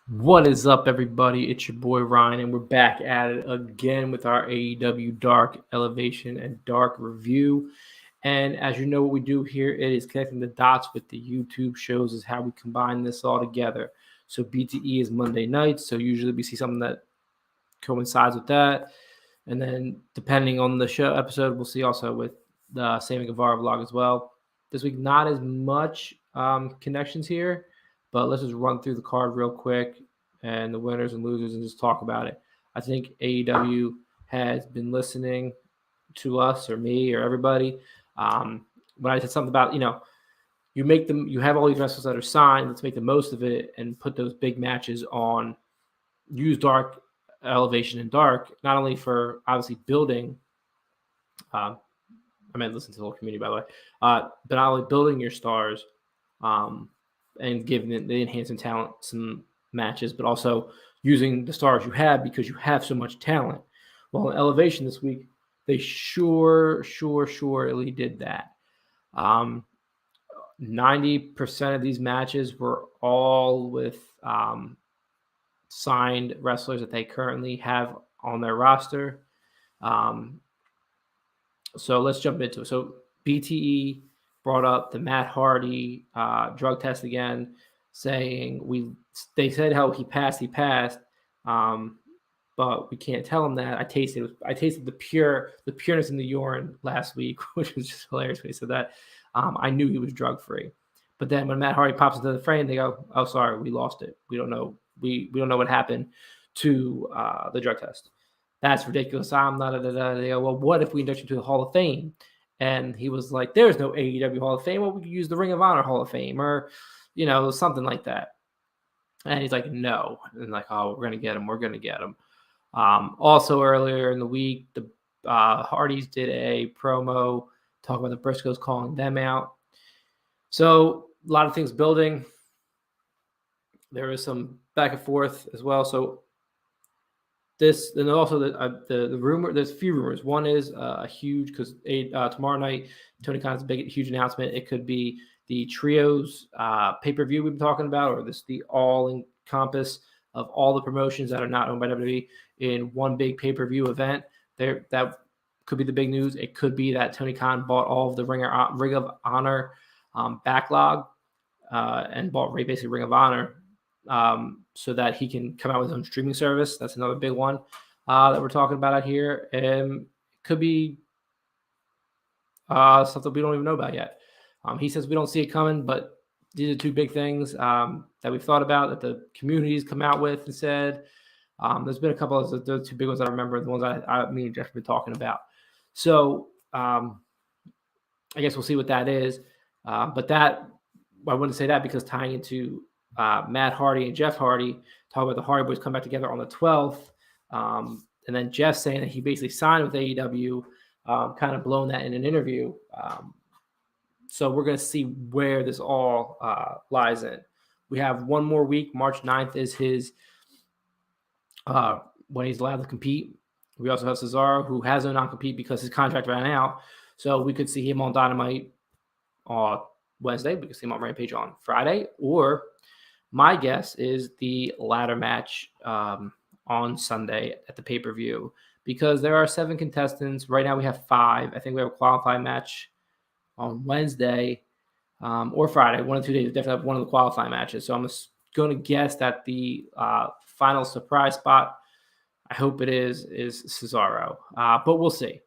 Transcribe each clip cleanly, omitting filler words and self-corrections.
What is up, everybody? It's your boy Ryan, and we're back at it again with our AEW Dark Elevation and Dark Review. And as you know, what we do here, it is connecting the dots with the YouTube shows, is how we combine this all together. So BTE is Monday nights, so usually we see something that coincides with that. And then depending on the show episode, we'll see also with the Sammy Guevara vlog as well. This week, not as much connections here, but let's just run through the card real quick and the winners and losers and just talk about it. I think AEW has been listening to us or me or everybody. When I said something about, you have all these wrestlers that are signed, let's make the most of it and put those big matches on, use Dark Elevation and Dark, not only for obviously building, I meant listen to the whole community, by the way, but not only building your stars, and giving the enhancing talent some matches, but also using the stars you have because you have so much talent. Well, in Elevation this week, they surely did that. 90% of these matches were all with signed wrestlers that they currently have on their roster. So let's jump into it. So BTE brought up the Matt Hardy drug test again, saying they said how he passed, but we can't tell him that. I tasted the pureness in the urine last week, which was just hilarious when he said that. I knew he was drug free, but then when Matt Hardy pops into the frame, they go, "Oh, sorry, we lost it. We don't know. We don't know what happened to the drug test. That's ridiculous. I'm not." They go, "Well, what if we induct you to the Hall of Fame?" And he was like, "There's no AEW Hall of Fame. Well, we could use the Ring of Honor Hall of Fame, or something like that." And he's like, "No." And like, "Oh, we're gonna get him. We're gonna get him." Also earlier in the week, the Hardys did a promo talking about the Briscoes calling them out. So a lot of things building. There was some back and forth as well. So this, and also the rumor, there's a few rumors. One is a huge, because tomorrow night, Tony Khan's huge announcement. It could be the Trios pay-per-view we've been talking about, or the all-encompass of all the promotions that are not owned by WWE in one big pay-per-view event. That could be the big news. It could be that Tony Khan bought all of the Ring of Honor backlog and bought basically Ring of Honor so that he can come out with his own streaming service. That's another big one that we're talking about out here. And could be something we don't even know about yet. He says we don't see it coming, but these are two big things that we've thought about, that the community's come out with and said. There's been a couple of those two big ones I remember, the ones me and Jeff have been talking about. So I guess we'll see what that is. But that, I wouldn't say that because tying into Matt Hardy and Jeff Hardy, talk about the Hardy Boys come back together on the 12th. And then Jeff saying that he basically signed with AEW, kind of blown that in an interview. So we're going to see where this all lies in. We have one more week. March 9th is his when he's allowed to compete. We also have Cesaro, who has no non-compete because his contract ran out. So we could see him on Dynamite on Wednesday. We could see him on Rampage on Friday. Or my guess is the ladder match on Sunday at the pay-per-view, because there are 7 contestants. Right now we have 5. I think we have a qualifying match on Wednesday or Friday. One of the 2 days, we definitely have one of the qualifying matches. So I'm just going to guess that the final surprise spot, I hope it is Cesaro. But we'll see.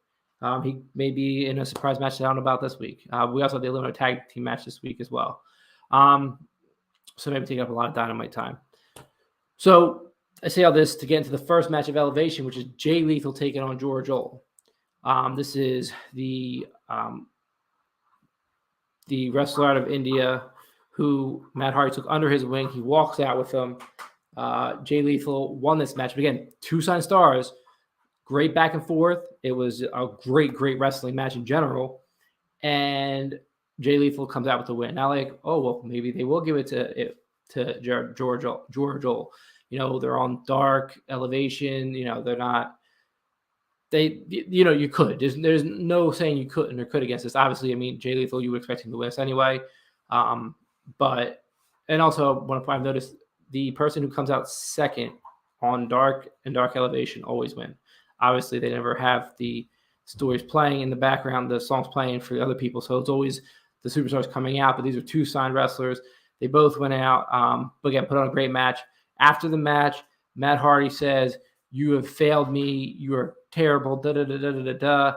He may be in a surprise match I don't know about this week. We also have the Eliminator Tag Team match this week as well. So maybe taking up a lot of Dynamite time. So I say all this to get into the first match of Elevation, which is Jay Lethal taking on George Ole. This is the wrestler out of India who Matt Hardy took under his wing. He walks out with him. Jay Lethal won this match. But again, 2 signed stars. Great back and forth. It was a great wrestling match in general. And Jay Lethal comes out with the win. Now, maybe they will give it to George Ole. They're on Dark Elevation. They're not. You could. There's no saying you couldn't or could against this. Obviously, Jay Lethal, you would expect him to win this anyway. And also, one point I've noticed, the person who comes out second on Dark and Dark Elevation always win. Obviously, they never have the stories playing in the background, the songs playing for the other people. So it's always the superstars coming out, but these are 2 signed wrestlers. They both went out, but again, put on a great match. After the match, Matt Hardy says, "You have failed me. You are terrible." Da da da da da da.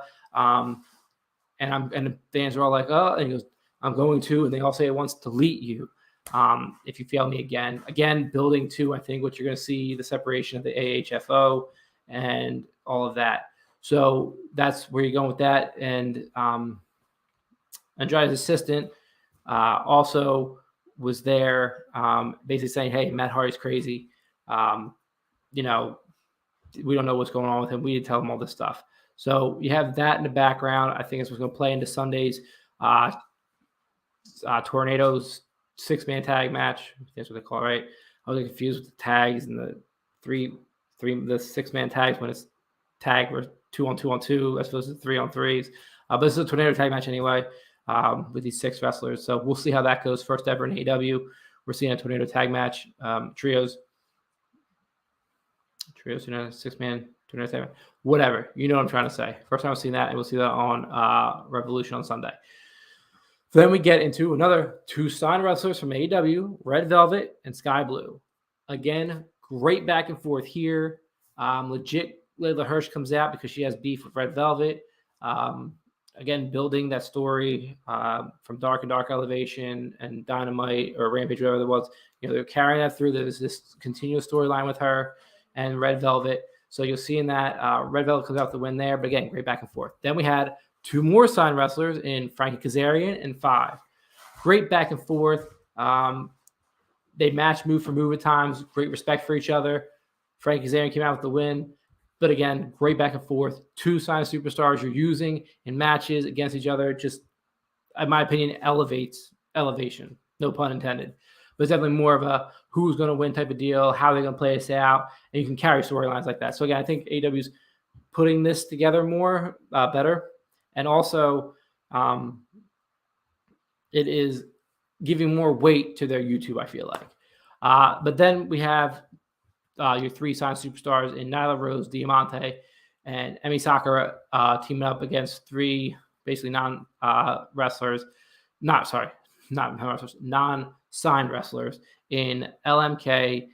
And the fans are all like, "Oh," and he goes, "I'm going to," and they all say it once, "Delete you if you fail me again." Again, building to, I think, what you're going to see, the separation of the AHFO and all of that. So that's where you're going with that. And Andrade's assistant also was there, basically saying, "Hey, Matt Hardy's crazy. We don't know what's going on with him. We need to tell him all this stuff." So you have that in the background. I think it's what's going to play into Sunday's Tornadoes 6-man tag match. That's what they call it, right? I was confused with the tags and the the 6-man tags when it's tag or 2-on-2-on-2 as opposed to 3-on-3s. But this is a tornado tag match anyway with these 6 wrestlers. So we'll see how that goes. First ever in AEW. We're seeing a tornado tag match, trios, 6-man tornado tag match. Whatever. You know what I'm trying to say. First time I've seen that, and we'll see that on Revolution on Sunday. Then we get into another 2 signed wrestlers from AEW, Red Velvet and Sky Blue. Again, great back and forth here. Legit, Leila Hirsch comes out because she has beef with Red Velvet. Again, building that story from Dark and Dark Elevation and Dynamite or Rampage, whatever it was. They're carrying that through. There's this continuous storyline with her and Red Velvet. So you'll see in that Red Velvet comes out the win there. But again, great back and forth. Then we had 2 more signed wrestlers in Frankie Kazarian and 5. Great back and forth. They matched move for move at times. Great respect for each other. Frankie Kazarian came out with the win. But again, great back and forth. 2 signed superstars you're using in matches against each other. Just, in my opinion, elevation. No pun intended. But it's definitely more of a who's going to win type of deal, how they're going to play this out, and you can carry storylines like that. So again, I think AEW's putting this together more, better. And also, it is giving more weight to their YouTube, I feel like. But then we have your 3 signed superstars in Nyla Rose, Diamante, and Emi Sakura teaming up against 3 basically non-wrestlers. Non-signed wrestlers in LMK,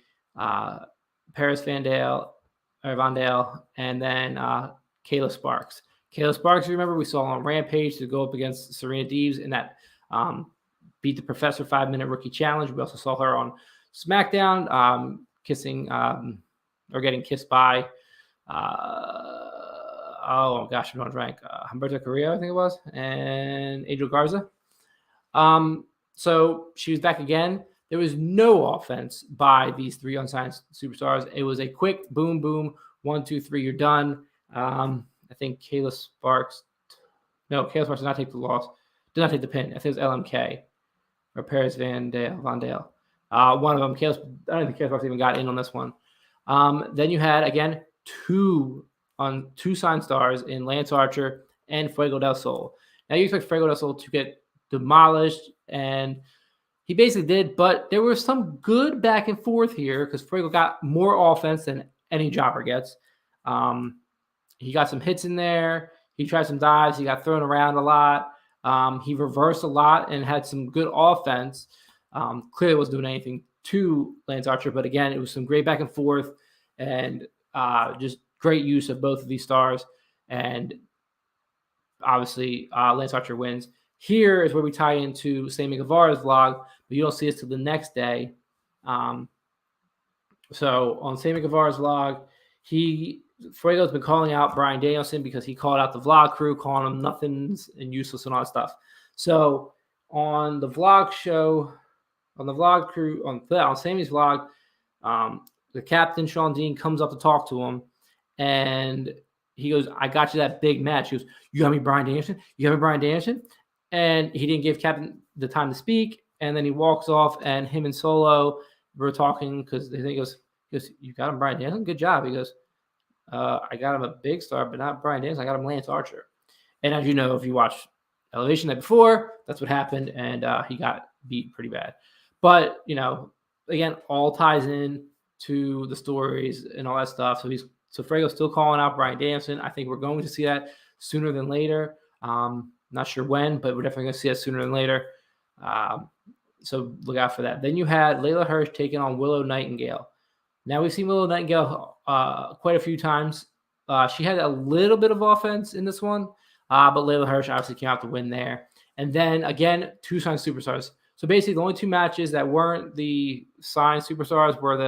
Paris Vandale, and then Kayla Sparks. Kayla Sparks, you remember, we saw on Rampage to go up against Serena Deebs in that Beat the Professor 5-minute rookie challenge. We also saw her on SmackDown kissing or getting kissed by, I'm going to rank, Humberto Carrillo, I think it was, and Angel Garza. So she was back again. There was no offense by these 3 unsigned superstars. It was a quick boom, boom, 1, 2, 3, you're done. I think Kayla Sparks did not take the loss. Did not take the pin. I think it was LMK or Paris Vandale. One of them. I don't think Kayla Sparks even got in on this one. Then you had, again, 2 signed stars in Lance Archer and Fuego del Sol. Now you expect Fuego del Sol to get demolished, and he basically did, but there was some good back and forth here because Fuego got more offense than any jobber gets. He got some hits in there. He tried some dives. He got thrown around a lot. He reversed a lot and had some good offense. Clearly wasn't doing anything to Lance Archer, but again, it was some great back and forth and just great use of both of these stars. And obviously, Lance Archer wins. Here is where we tie into Sammy Guevara's vlog, but you don't see this till the next day. So on Sammy Guevara's vlog, Fuego's been calling out Bryan Danielson because he called out the vlog crew, calling them nothings and useless and all that stuff. So on the vlog show, on the vlog crew, on Sammy's vlog, the captain, Sean Dean, comes up to talk to him, and he goes, "I got you that big match." He goes, "You got me Bryan Danielson? You got me Bryan Danielson?" And he didn't give Captain the time to speak, and then he walks off, and him and Solo were talking because he goes, "You got him Bryan Danielson? Good job." He goes, "I got him a big star, but not Bryan Danielson. I got him Lance Archer." And as you know, if you watched Elevation night before, that's what happened, and he got beat pretty bad. But, again, all ties in to the stories and all that stuff. So Fuego's still calling out Bryan Danielson. I think we're going to see that sooner than later. Not sure when, but we're definitely going to see that sooner than later. So look out for that. Then you had Leila Hirsch taking on Willow Nightingale. Now we've seen Willow Nightingale quite a few times. She had a little bit of offense in this one, but Leila Hirsch obviously came out to win there. And then again, 2 signed superstars. So basically, the only 2 matches that weren't the signed superstars were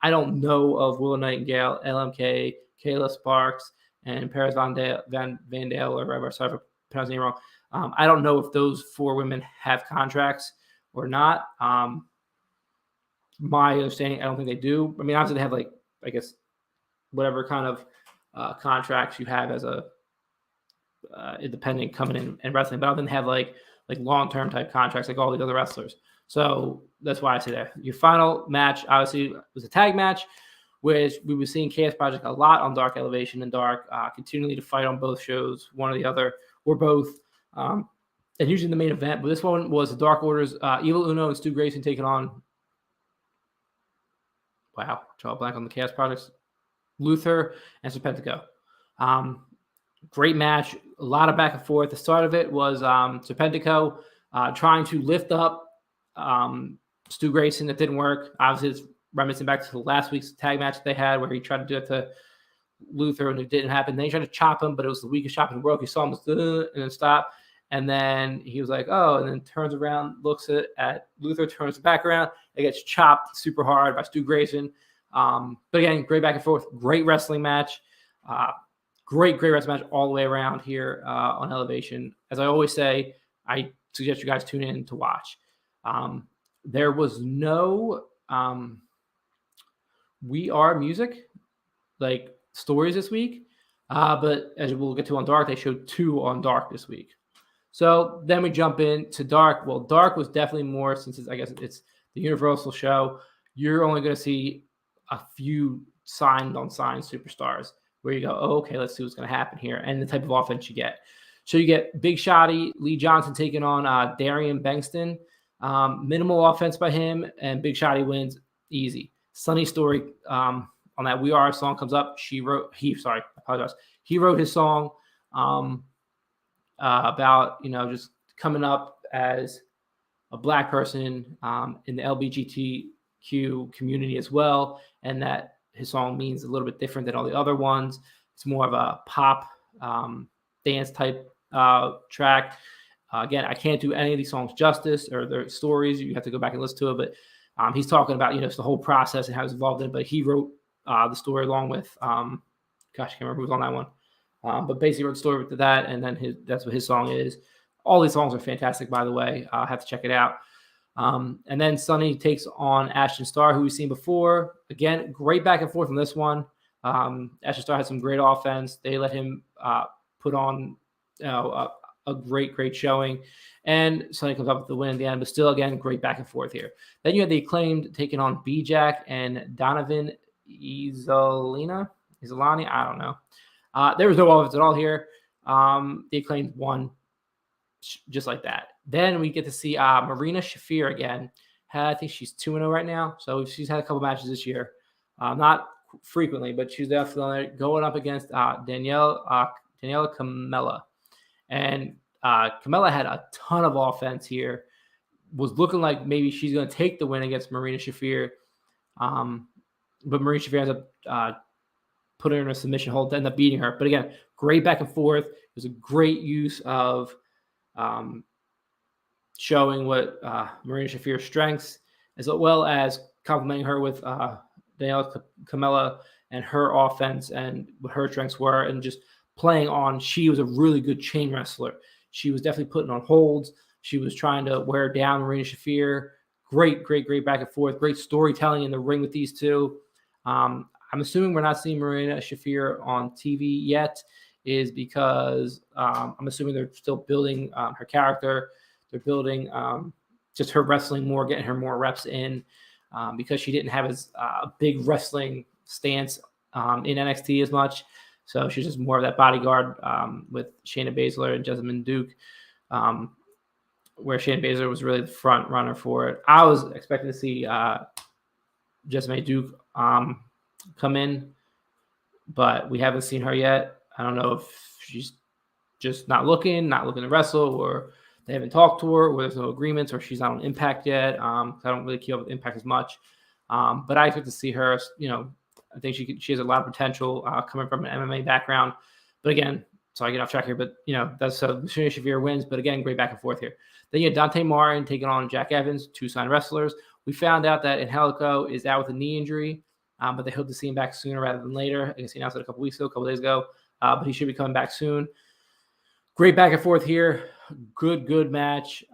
I don't know of Willow Nightingale, LMK, Kayla Sparks, and Paris Van Dale, or whatever. Sorry if I pronounced it wrong. I don't know if those 4 women have contracts or not. My understanding, I don't think they do. I mean, obviously they have, like, I guess, whatever kind of contracts you have as a independent coming in and wrestling, but I don't think they have like long-term type contracts like all these other wrestlers. So that's why I say that. Your final match, obviously, was a tag match, which we were seeing Chaos Project a lot on Dark Elevation and Dark, continually to fight on both shows, one or the other, or both. And usually the main event, but this one was the Dark Order's Evil Uno and Stu Grayson taking on, draw a blank on the Chaos Projects, Luther and Serpentico. Great match, a lot of back and forth. The start of it was Serpentico trying to lift up Stu Grayson. That didn't work. Obviously, it's reminiscing back to last week's tag match they had where he tried to do it to Luther and it didn't happen. Then he tried to chop him, but it was the weakest chop in the world. He saw him and then stop. And then he was like, oh, and then turns around, looks at Luther, turns back around. It gets chopped super hard by Stu Grayson. But again, great back and forth. Great wrestling match. Great wrestling match all the way around here on Elevation. As I always say, I suggest you guys tune in to watch. There was no We Are music, like stories this week. But as we'll get to on Dark, they showed 2 on Dark this week. So then we jump into Dark. Well, Dark was definitely more, since I guess it's the Universal show. You're only going to see a few signed superstars where you go, oh, okay, let's see what's going to happen here, and the type of offense you get. So you get Big Shotty, Lee Johnson taking on Darian Bengston. Minimal offense by him, and Big Shotty wins easy. Sunny Story on that We Are song comes up. He wrote his song about, just coming up as a Black person in the LGBTQ community as well, and that his song means a little bit different than all the other ones. It's more of a pop dance type track. Again, I can't do any of these songs justice or their stories. You have to go back and listen to it. But he's talking about, it's the whole process and how he's involved in it. But he wrote the story along with, I can't remember who was on that one. But basically wrote the story with that, and then that's what his song is. All these songs are fantastic, by the way. I'll have to check it out. And then Sunny takes on Ashton Starr, who we've seen before. Again, great back and forth on this one. Ashton Starr had some great offense. They let him put on a great showing. And Sunny comes up with the win at the end, but still, again, great back and forth here. Then you had the Acclaimed taking on B-Jack and Donovan Isolani. I don't know. There was no offense at all here. The Acclaimed won just like that. Then we get to see Marina Shafir again. I think she's 2-0 right now. So she's had a couple matches this year. Not frequently, but she's definitely going up against Daniela Camella. And Camella had a ton of offense here. Was looking like maybe she's going to take the win against Marina Shafir. But Marina Shafir ends up putting her in a submission hold to end up beating her. But again, great back and forth. It was a great use of showing what Marina Shafir's strengths, as well as complimenting her with Daniela Camella and her offense and what her strengths were, and just playing on. She was a really good chain wrestler. She was definitely putting on holds. She was trying to wear down Marina Shafir. Great back and forth. Great storytelling in the ring with these two. I'm assuming we're not seeing Marina Shafir on TV yet, is because I'm assuming they're still building her character. They're building just her wrestling more, getting her more reps in, because she didn't have as a big wrestling stance in NXT as much. So she's just more of that bodyguard with Shayna Baszler and Jessamine Duke. where Shayna Baszler was really the front runner for it. I was expecting to see Jessamine Duke come in, but we haven't seen her yet. I don't know if she's just not looking to wrestle, or they haven't talked to her, or there's no agreements, or she's not on Impact yet. I don't really keep up with Impact as much. But I expect to see her. I think she has a lot of potential coming from an MMA background. But again, so I get off track here. But that's Marina Shafir wins. But again, great back and forth here. Then you had Dante Martin taking on Jack Evans, two signed wrestlers. We found out that Angelico is out with a knee injury, but they hope to see him back sooner rather than later. I guess he announced it a couple days ago. But he should be coming back soon. Great back and forth here. Good match.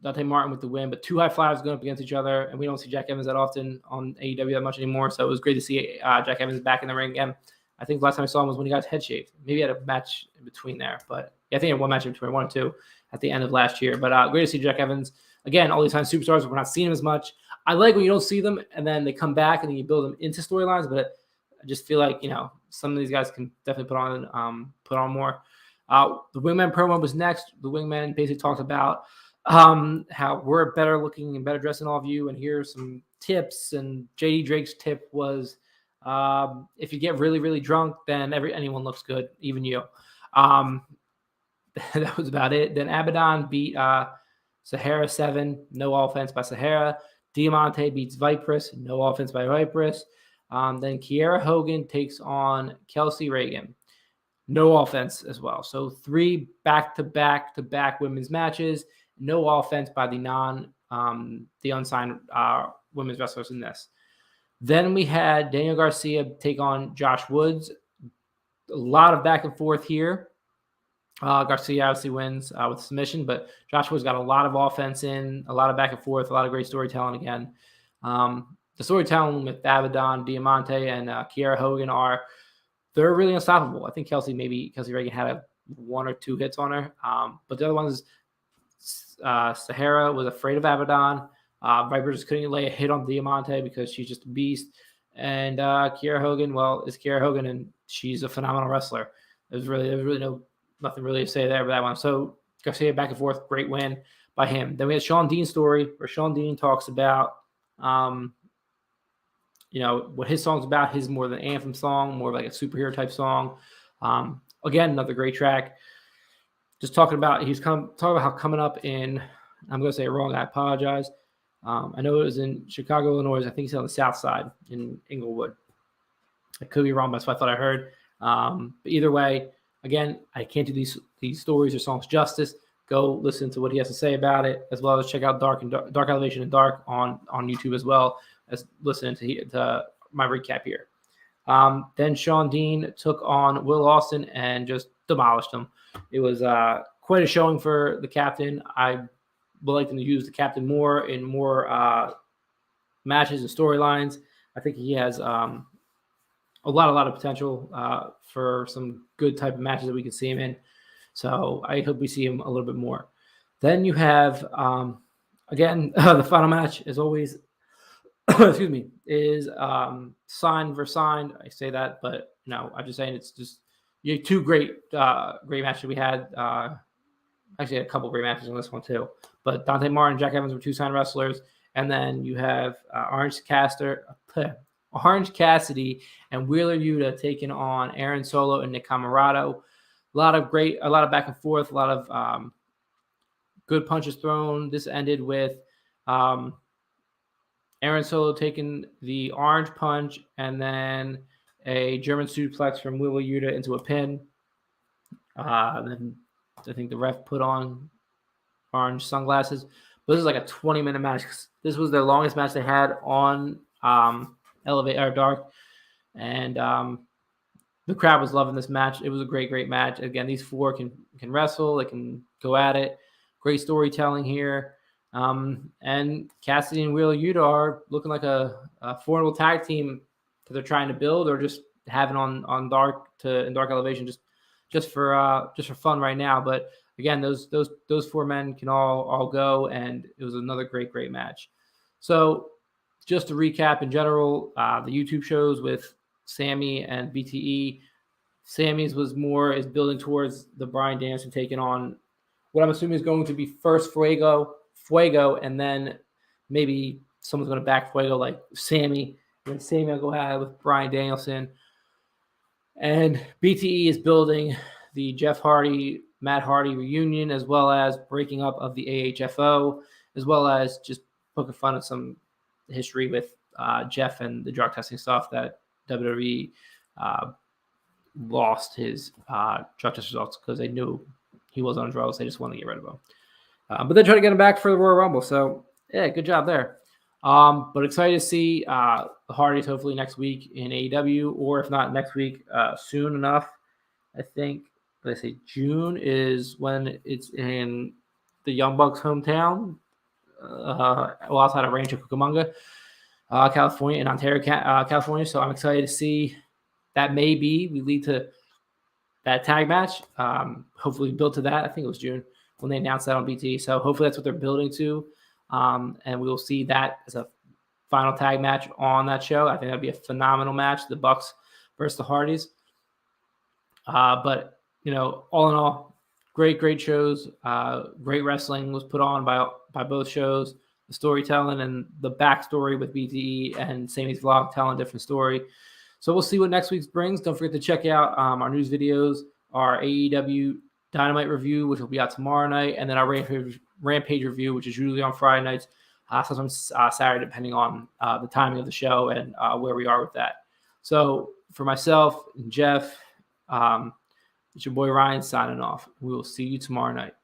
Dante Martin with the win, but two high flyers going up against each other, and we don't see Jack Evans that often on AEW that much anymore, so it was great to see Jack Evans back in the ring again. I think the last time I saw him was when he got his head shaved. Maybe he had a match in between there, but yeah, I think he had one match in between, 1 or 2 at the end of last year. But great to see Jack Evans. Again, all these times superstars, we're not seeing him as much. I like when you don't see them, and then they come back, and then you build them into storylines, but I just feel like, some of these guys can definitely put on more. The Wingman promo was next. The Wingman basically talked about how we're better looking and better dressed than all of you, and here's some tips. And JD Drake's tip was, if you get really, really drunk, then anyone looks good, even you. That was about it. Then Abaddon beat Sahara 7, no offense by Sahara. Diamante beats Viperous, no offense by Viperous. Then Kiera Hogan takes on Kelsey Reagan. No offense as well. So 3 back-to-back women's matches. No offense by the unsigned women's wrestlers in this. Then we had Daniel Garcia take on Josh Woods. A lot of back and forth here. Garcia obviously wins with submission, but Josh Woods got a lot of offense in, a lot of back and forth, a lot of great storytelling again. The storytelling with Abaddon, Diamante, and Kiera Hogan they're really unstoppable. I think Kelsey Reagan had 1 or 2 hits on her. But the other ones, Sahara was afraid of Abaddon. Viper just couldn't lay a hit on Diamante because she's just a beast. And Kiera Hogan, is Kiera Hogan, and she's a phenomenal wrestler. There was nothing really to say there about that one. So Garcia back and forth, great win by him. Then we had Sean Dean's story, where Sean Dean talks about what his song's about. His more than an anthem song, more like a superhero type song. Again, another great track. Just talking about how coming up in, I'm going to say it wrong, I apologize. I know it was in Chicago, Illinois. I think he's on the south side in Inglewood. I could be wrong, but that's what I thought I heard. But either way, again, I can't do these stories or songs justice. Go listen to what he has to say about it, as well as check out Dark Elevation and Dark on YouTube, as well as listening to my recap here. Then Sean Dean took on Will Austin and just demolished him. It was quite a showing for the captain. I would like them to use the captain more in more matches and storylines. I think he has a lot of potential for some good type of matches that we can see him in. So I hope we see him a little bit more. Then you have, again, the final match, as always, excuse me, is signed versus signed. I say that, but I'm just saying it's just two great matches we had. Actually, had a couple great matches on this one too. But Dante Martin and Jack Evans were 2 signed wrestlers, and then you have Orange Cassidy and Wheeler Yuta taking on Aaron Solo and Nick Camarado. A lot of back and forth, a lot of good punches thrown. This ended with Aaron Solo taking the orange punch and then a German suplex from Wheeler Yuta into a pin. Then I think the ref put on orange sunglasses. But this is like a 20-minute match. This was their longest match they had on Elevate or Dark. And the crowd was loving this match. It was a great match. Again, these 4 can wrestle. They can go at it. Great storytelling here. And Cassidy and Wheeler Yuta are looking like a formidable tag team that they're trying to build, or just having on Dark in Dark Elevation just for fun right now. But again, those 4 men can all go, and it was another great match. So just to recap in general, the YouTube shows with Sammy and BTE. Sammy's is building towards the Bryan Danielson taking on what I'm assuming is going to be first Fuego, and then maybe someone's going to back Fuego like Sammy. And then Sammy will go ahead with Bryan Danielson. And BTE is building the Jeff Hardy, Matt Hardy reunion, as well as breaking up of the AHFO, as well as just poking fun at some history with Jeff and the drug testing stuff that WWE lost his drug test results because they knew he was on drugs. They just wanted to get rid of him. But they tried to get him back for the Royal Rumble. So, yeah, good job there. But excited to see the Hardys hopefully next week in AEW, or if not next week, soon enough. I think, let's say June is when it's in the Young Bucks' hometown, outside of Rancho Cucamonga, California, in Ontario, California. So I'm excited to see that we lead to that tag match. Hopefully built to that. I think it was June when they announced that on BT. So hopefully that's what they're building to. And we will see that as a final tag match on that show. I think that'd be a phenomenal match, the Bucks versus the Hardys. But, all in all, great shows. Great wrestling was put on by both shows. The storytelling and the backstory with BTE and Sammy's vlog telling a different story. So we'll see what next week's brings. Don't forget to check out our news videos, our AEW Dynamite review, which will be out tomorrow night, and then our Rampage review, which is usually on Friday nights, sometimes Saturday, depending on the timing of the show and where we are with that. So for myself and Jeff, it's your boy Ryan signing off. We will see you tomorrow night.